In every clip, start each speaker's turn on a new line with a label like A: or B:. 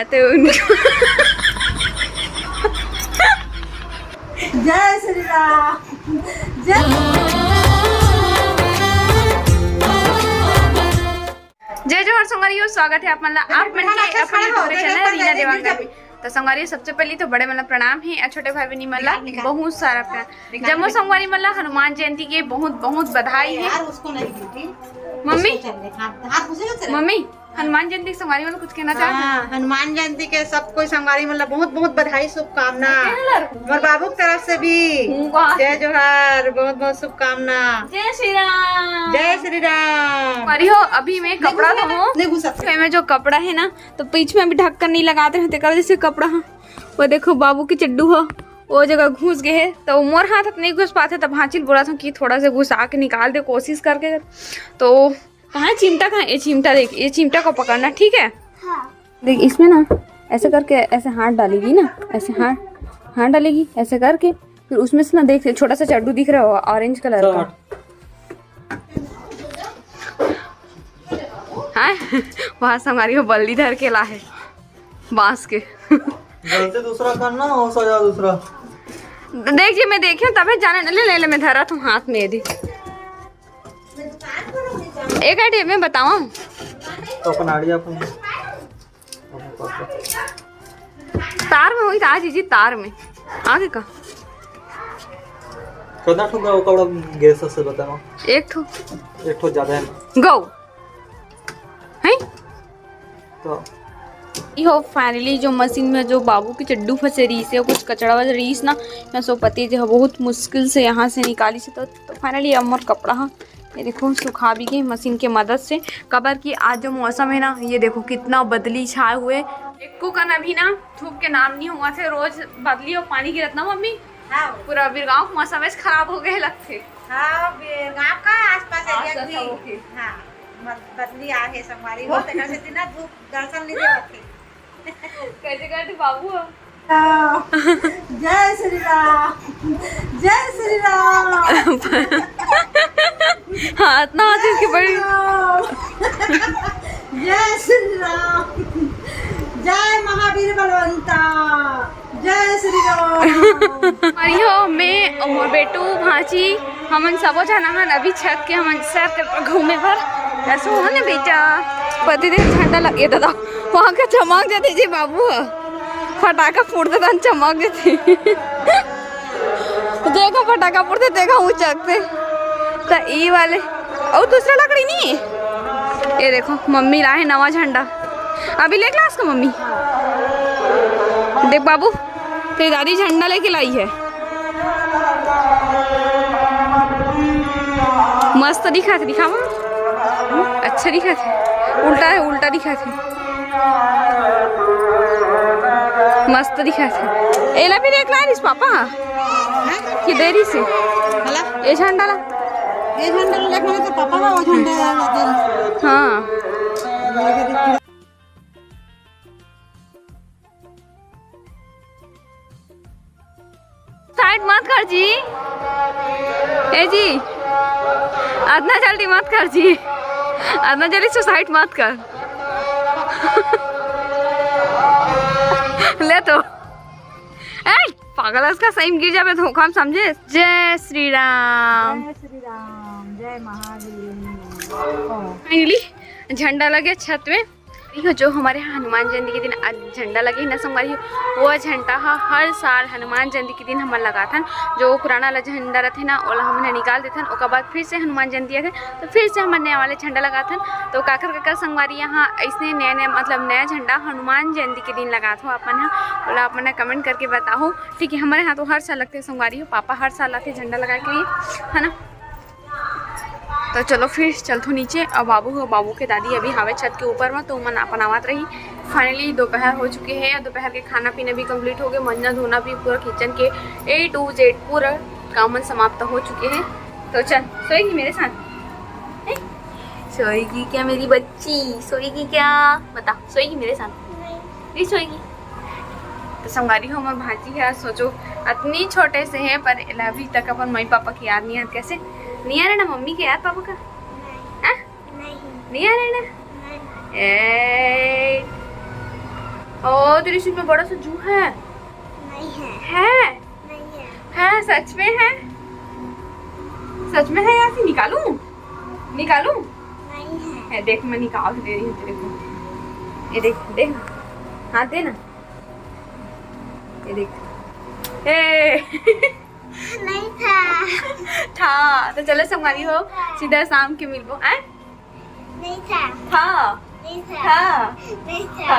A: तो उनको
B: जय श्री राम।
A: जय जोहर संगवारियों, स्वागत है आप मन अपने यूट्यूब चैनल रीना देवांगन में। तो संगवारी सबसे पहले तो बड़े मतलब प्रणाम है, छोटे भाई बहनी मला बहुत सारा प्यार। जम्मू संगवारी मला हनुमान जयंती के बहुत बहुत बधाई है। मम्मी हनुमान जयंती संगवारी वाला कुछ कहना चाहते हैं?
B: हनुमान जयंती के सब कोई संगवारी मतलब बहुत बहुत बधाई, शुभकामना। और बाबू की तरफ से भी जय जोहर, बहुत बहुत शुभकामना।
A: जय श्री राम।
B: जय श्री राम।
A: अरे हो अभी मैं कपड़ा धो में जो कपड़ा है ना, तो बीच में अभी ढक्कन नहीं लगाते हैं कल जैसे कपड़ा है। वो देखो बाबू की चड्डू हो वो जगह घुस गए है, तो मोर हाथ नहीं घुस पाते, तब हाचिल बोला था कि थोड़ा सा घुसा के निकाल दे कोशिश करके। तो कहाँ चिमटा, कहाँ ये चिमटा, देख ये चिमटा को पकड़ना, ठीक है? हाँ। देख इसमें ना ऐसे करके ऐसे हाथ डालेगी ना, ऐसे हाथ डालेगी ऐसे करके, फिर उसमें से ना देख छोटा सा चड्डू दिख रहा होगा ऑरेंज कलर का। हाँ वहाँ से हमारी को बल्ली धर के ला है बांस के।
B: जल्दी दूसरा करना हो सजा दूसरा।
A: देख जी मैं देखी तभी जाने ले मैं धरा तुम हाथ में यदि एक आइडिया में बताऊं
B: तो अपन आइडिया अपन
A: तार में हुई था आज जी, तार में आगे का
B: कितना ठुका वो कपड़ा गैस से बताना।
A: एक ठो ज्यादा है गो है
B: तो
A: हो। फाइनली जो मशीन में जो बाबू की चड्डू फंसे रही से कुछ कचड़ा वजह रीस ना मैं सो पति जो बहुत मुश्किल से यहाँ से निकाली से, तो फाइनली अमर कपड़ा है ये देखो सुखा भी गई मशीन के मदद से। कबर की आज जो मौसम है ना, ये देखो कितना बदली छाए हुए। एक का अभी ना धूप के नाम नहीं हुआ थे, रोज बदली और पानी गिरत ना मम्मी। हाँ। पूरा बिरगांव का मौसम ऐसे खराब हो गए लगते। हाँ बिरगांव का आसपास एरिया की हां बदली आ है संगवारी हो तकर से दिन धूप दर्शन नहीं देवत कैसे करते बाबू।
B: जय श्री राम। जय श्री राम।
A: हाँ इतना आती की बड़ी।
B: जय श्री राम। जय महावीर बलवंता। जय श्री राम।
A: अरियो मैं और बेटू भांची हमन सबो जना हन अभी छत के हमन सर घूमे पर कैसे हो ना बेटा। पति देव झंडा लगे दादा वहाँ का चमक जाते जी बाबू, फटाका फूटते था चमक देते। देखो फटाका फूटते देखो ऊंचकते तो ये वाले और दूसरा लकड़ी नहीं है। ये देखो मम्मी लाए नवा झंडा अभी ले क्लास का मम्मी। देख बाबू तेरी दादी झंडा लेके लाई है, मस्त दिखा थे। दिखावा अच्छा दिखा थे, उल्टा है उल्टा दिखा थे, मस्त दिखा थे। एला भी देख ला रिस पापा कि देरी से ये झंडा ला,
B: ये झंडा लेके तो पापा का वो झंडा।
A: हाँ साइड मत कर जी, ए जी इतना जल्दी मत कर जी, इतना जल्दी सुसाइड मत कर। ले तो पागल इसका सही गिर जाए तो हम समझे। जय श्री राम।
B: जय श्री राम। जय महावीर।
A: फाइनली झंडा लगे छत में। जो हमारे यहाँ हनुमान जयंती के दिन आज झंडा लगे ना संगवारी, वो झंडा हर साल हनुमान जयंती के दिन हम लगा था। जो पुराना वाला झंडा रहते ना वो हमने निकाल देते, उसके बाद फिर से हनुमान जयंती आते तो फिर से हम नया वाले झंडा लगाते। तो काकर काकर संगवारी यहाँ ऐसे नया मतलब नया झंडा हनुमान जयंती के दिन लगा था अपन यहाँ, बोला अपन कमेंट करके बताओ, ठीक है? हमारे यहाँ तो हर साल लगते संगवारी हो, पापा हर साल आते झंडा लगा के लिए, है ना। तो चलो फिर चलतो नीचे। अब बाबू के दादी अभी हवे छत के ऊपर में, तो मन अपन आवत रही। फाइनली दोपहर हो चुके हैं, दोपहर के खाना पीना भी कंप्लीट हो गए, मंजना धोना भी पूरा किचन के A to Z पूरा काम समाप्त हो चुके हैं। तो चल सोएगी मेरे साथ? सोएगी क्या मेरी बच्ची? सोएगी क्या बता? सोएगी मेरे साथ? नहीं सोएगी। तो संगारी हो मैं भाजी है, सोचो इतनी छोटे से है पर अभी तक अपन मम्मी पापा की याद नहीं आती। कैसे नहीं आ रहा ना मम्मी के याद पापा का? नहीं आ रहा ना। ओ तेरी सीट में बड़ा सा जू है।
C: नहीं है।
A: है
C: नहीं है।
A: है सच में है? सच में है? यहाँ से निकालूं? निकालूं?
C: नहीं है।
A: देख मैं निकाल दे रही हूँ तेरे को। ये देख देख, हाँ दे ना, ये देख। ए
C: नहीं था।
A: था तो चलो संगवारी हो, सीधा शाम के मिलबो।
C: नहीं था।
A: था
C: नहीं था।
A: था
C: नहीं था।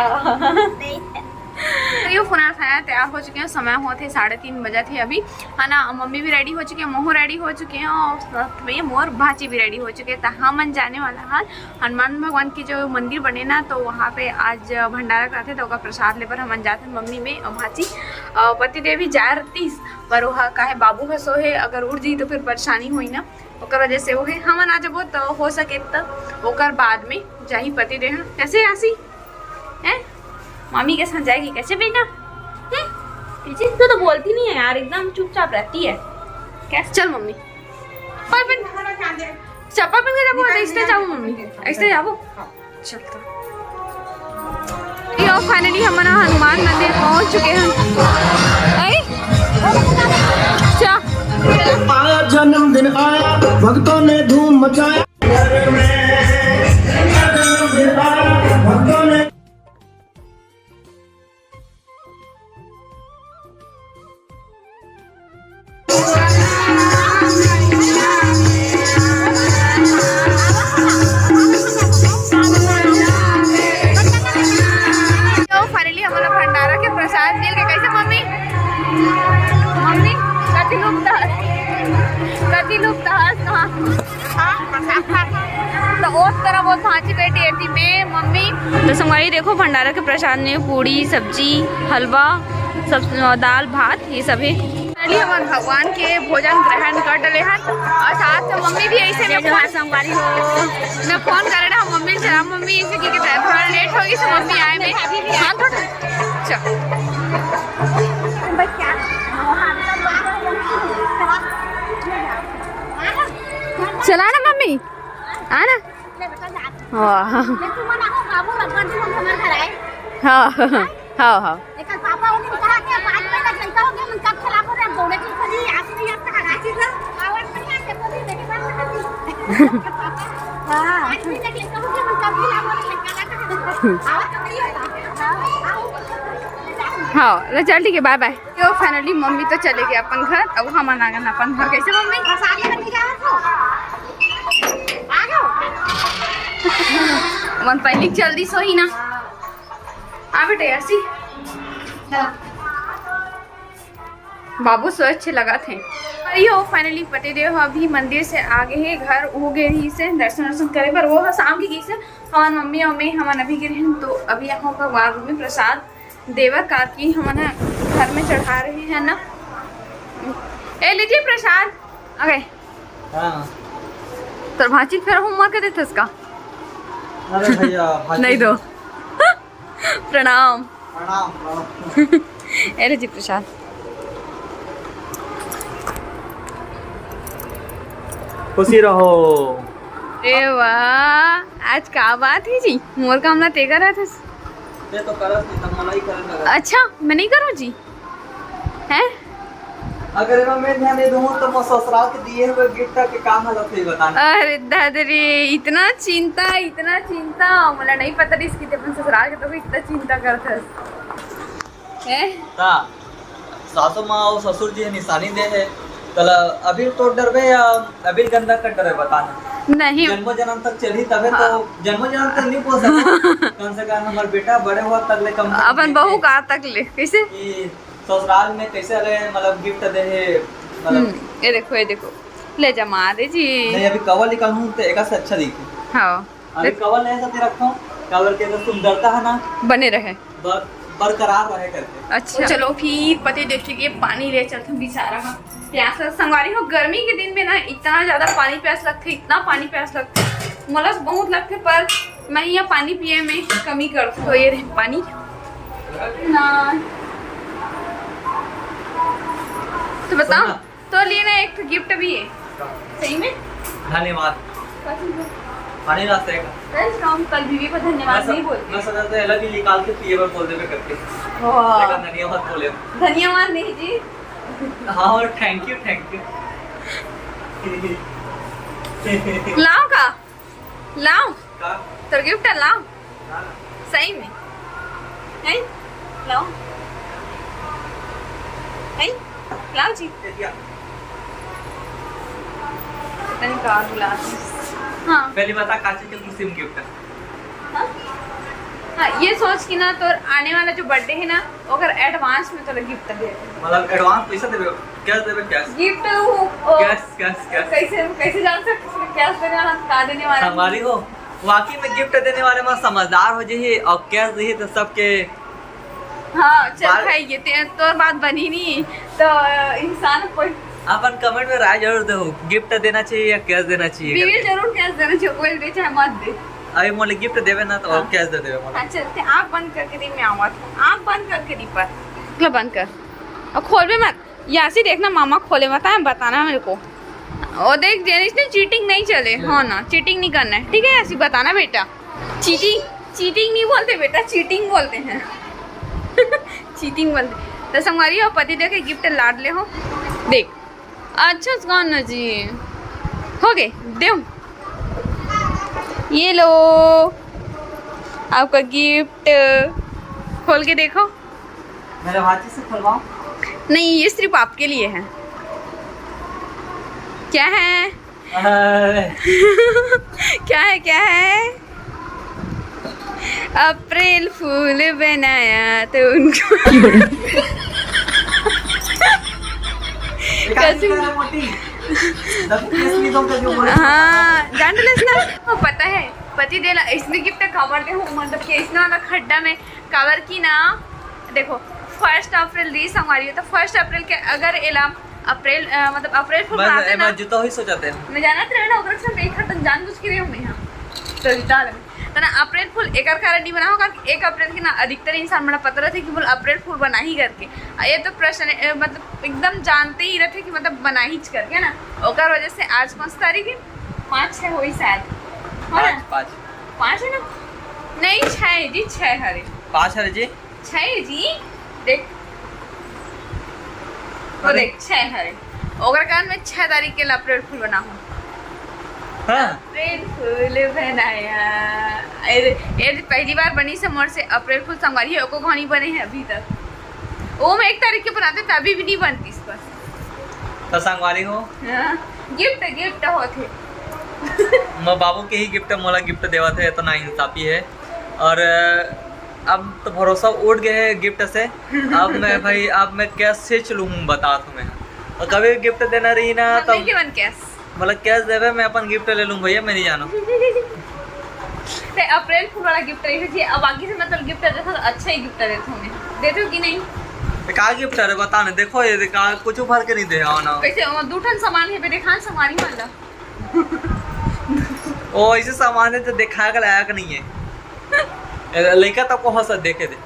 C: नहीं था।
A: तो ये फोन खाया तैयार हो चुके हैं, समय हुआ थे 3:30 बजे थे अभी, है ना। मम्मी भी रेडी हो चुके हैं, मोह रेडी हो चुके हैं और साथ में मोर भाची भी रेडी हो चुके हैं। तो हम जाने वाला है हनुमान भगवान की जो मंदिर बने ना, तो वहाँ पे आज भंडारा कराते तो प्रसाद लेकर हम जाते हैं मम्मी में और भाची। पति देवी जा रही पर वह काहे बाबू का सोहे, अगर उड़ जी तो फिर परेशानी हुई ना, ओकर वजह से वो है हम ना जबो तो हो सके तो ओकर बाद में जाही पति देव। कैसे आसी हैं मामी के साथ जाएगी कैसे बेटा? कैसे तो बोलती नहीं है यार, एकदम चुपचाप रहती है। कैसे? चल मम्मी चप्पल पहन के जाबो, ऐसे जाओ मम्मी, ऐसे जाओ। चलता यो फाइनली हम हनुमान मंदिर पहुंच चुके हैं।
D: आया जन्मदिन आया, भक्तों ने धूम मचाया। भक्तों ने
A: हमारा भंडारा के प्रसाद मिल के कैसे मम्मी? मम्मी कति लोग कहाँ तो उस तरह बहुत भांची बैठी थी मैं मम्मी। तो संगवारी देखो भंडारा के प्रसाद में पूड़ी सब्जी हलवा सब दाल भात ये सब है। हमारे भगवान के भोजन ग्रहण कर डले हैं और साथ में मम्मी भी ऐसे में संगवारी हो मैं फोन कर रहा हूँ मम्मी से। मम्मी ऐसे की थोड़ा लेट होगी तो मम्मी आए में हाँ थोड़ा चला ना मम्मी आना। हाँ हाँ हाँ हाँ चल ठीक है बाय बाय। तो फाइनली मम्मी तो चले गए अपन घर, अब हम आ गए अपन घर। कैसे मम्मी? मन पहले जल्दी सो ही ना आ बेटे ऐसी बाबू सो अच्छे लगा थे। यो फाइनली पतिदेव अभी मंदिर से आगे ही घर हो गए ही से दर्शन करे पर वो शाम की गई से हमारे मम्मी और मैं हमारे अभी गिरे हैं। तो अभी यहाँ भगवान में प्रसाद देवर का की हमारे घर में चढ़ा रहे हैं ना। ए लीजिए प्रसाद आ गए।
E: हाँ।
A: तो भाची फिर होमवर्क देते इसका
E: अरे भैया
A: नहीं दो प्रणाम
E: प्रणाम।
A: ए लीजिए प्रसाद।
E: खुशी रहो।
A: अरे वाह आज का बात है जी, मोर काम ना ते करा था।
E: ये तो करत नहीं तब मलाई करे लगा।
A: अच्छा मैं नहीं करूँ जी हैं?
E: अगर मैं ध्यान दे दूँ तो मैं ससुराल के दिए हुए गिफ्ट के काम हालत है बताना।
A: अरे दादरी इतना चिंता मुझे नहीं पता थी इसकी अपन ससुराल के तो इतना चिंता करते हैं।
E: ता सासू माँ और ससुर जी निशानी दे है तला अभी तो डरबे या अभी गंदा कर डरे बताना।
A: नहीं
E: जन्म जन्म तक चली तबे तो जन्म जन्म तक नहीं बोल सकता। कम से कम हमारे बेटा बड़े हुआ तक ले कम
A: अपन बहू का तक ले कैसे
E: ससुराल में कैसे रहे मतलब गिफ्ट दे है मतलब
A: ये देखो ले जमा दे जी।
E: नहीं अभी कवर निकालूं तो एक से अच्छा दिखे।
A: हाँ
E: अभी कवर नहीं साथ रखता हूँ, कवर के अंदर सुंदरता है ना
A: बने रहे
E: बरकरार रहे करके।
A: अच्छा चलो फिर पति देखिए पानी ले चलते बेचारा प्यास संगवारी हो। गर्मी के दिन में ना इतना ज्यादा पानी प्यास लगते, इतना पानी प्यास लगते मलस बहुत लगते, पर मैं यहाँ पानी पिए में कमी कर तो ये रहे पानी ना। तो बताओ तो लिए ना एक गिफ्ट भी है सही में।
E: धन्यवाद। पानी रास्ते का
A: फ्रेंड्स हम कल बीवी को धन्यवाद नहीं बोलते।
E: मैं सोचा था अलग ही निकाल के पिए पर बोल देवे करके,
A: वाह।
E: लेकिन धन्यवाद बोले।
A: धन्यवाद नहीं जी।
E: हाँ और थैंक यू
A: लाओ का लाओ
E: का
A: तो गिफ्ट लाओ सही में है लाओ है लाओ जी पता नहीं कहाँ बुला हाँ
E: पहली बता काची के मुस्लिम गिफ्ट है।
A: हाँ हाँ ये सोच कि ना तो आने वाला जो बर्थडे है ना अगर एडवांस में तो गिफ्ट दे
E: मतलब एडवांस पैसा देवे, कैश देवे, cash
A: gift
E: cash cash cash
A: कैसे कैसे जान सकते कैश देने वाला का देने वाला
E: संभाली हो वाकई में गिफ्ट देने वाले में समझदार हो जाइए और कैश दी तो सबके
A: हाँ चल भाई ये तो बात बनी नहीं तो इंसान कोई
E: अपन कमेंट में राय जरूर दो, गिफ्ट देना चाहिए या कैश देना चाहिए
A: बीवी
E: करके।
A: जरूर कैश देना चाहिए कोई दे चाहे मत दे।
E: अभी मोले गिफ्ट देवे ना तो
A: हाँ।
E: कैश दे देवे मोला।
A: हाँ चलते आप बंद करके दी मैं आवा था आप बंद करके दी पर बंद कर और खोल भी मत यहाँ से देखना मामा खोले मत है बताना मेरे को और देख जेनिस ने चीटिंग नहीं चले हाँ ना चीटिंग नहीं करना है ठीक है ऐसी बताना बेटा चीटिंग नहीं बोलते बेटा चीटिंग बोलते हैं चीटिंग बोलते तो संगवारी हो पति देखे गिफ्ट लाड ले हो देख अच्छा गाना जी हो गए दे ये लो आपका गिफ्ट खोल के देखो
E: मेरे भाजी से खुलवाओ।
A: नहीं ये सिर्फ आपके लिए है क्या है क्या है अप्रैल फूल बनाया तो उनको कैसे हाँ जानते ना पता है पति देला इसने गिफ्ट कवर दे मतलब कि इसने वाला खड्डा में कवर की ना देखो 1 अप्रैल दी हमारी तो 1 अप्रैल के अगर एला अप्रैल मतलब अप्रैल फुल बनाते ना
E: जूता ही सोचाते हैं
A: मैं जाना तो ना ओकरा से एक खटन जान बुझ के रहे हमें यहां तो डाल तो ना अप्रैल फुल एक कारण नहीं बनाओ कारण 1 अप्रैल के ना अधिकतर इंसान बड़ा पता रहते कि बोल अप्रैल फुल बना ही करके ये तो प्रश्न मतलब एकदम जानते ही रहते कि मतलब बना ही करके ना ओकर वजह से आज 5 तारीख है 5-6 हुई शायद है ना 5 है ना नहीं 6 जी 6 हरे
E: 5 है जी
A: 6 जी देख वो देख 6 हरे ओकर कारण मैं 6 तारीख के अप्रैल फुल बना हूँ
E: हाँ
A: अप्रैल फूल बनाया ये पहली बार बनी से मोर से अप्रैल फूल संगवारी है को घनी बने हैं अभी तक वो मैं 1 तारीख के बनाते तभी भी नहीं बनती इस पर
E: तो संगवारी हो
A: गिफ्ट होते
E: मैं बाबू के ही गिफ्ट मोला गिफ्ट देवा थे तो ना इंसाफी है और अब तो भरोसा उठ गए है गिफ्ट से अब मैं कैसे चलूँ बता तुम्हें और कभी गिफ्ट देना रही ना तो मतलब कैश देवे मैं अपन गिफ्ट ले लूँ भैया मैं नहीं जाना
A: अप्रैल फूल वाला गिफ्ट रही अब बाकी से मतलब गिफ्ट देता तो अच्छा ही गिफ्ट देते हमें देते हो कि नहीं
E: का गिफ्ट है बता ना देखो ये कुछ फर्क नहीं दे ना
A: कैसे 2 टन सामान है बेटे खान सामान ही वाला
E: ओ ऐसे सामान है तो देखा का लायक नहीं है लड़का तब को हंस देखे दे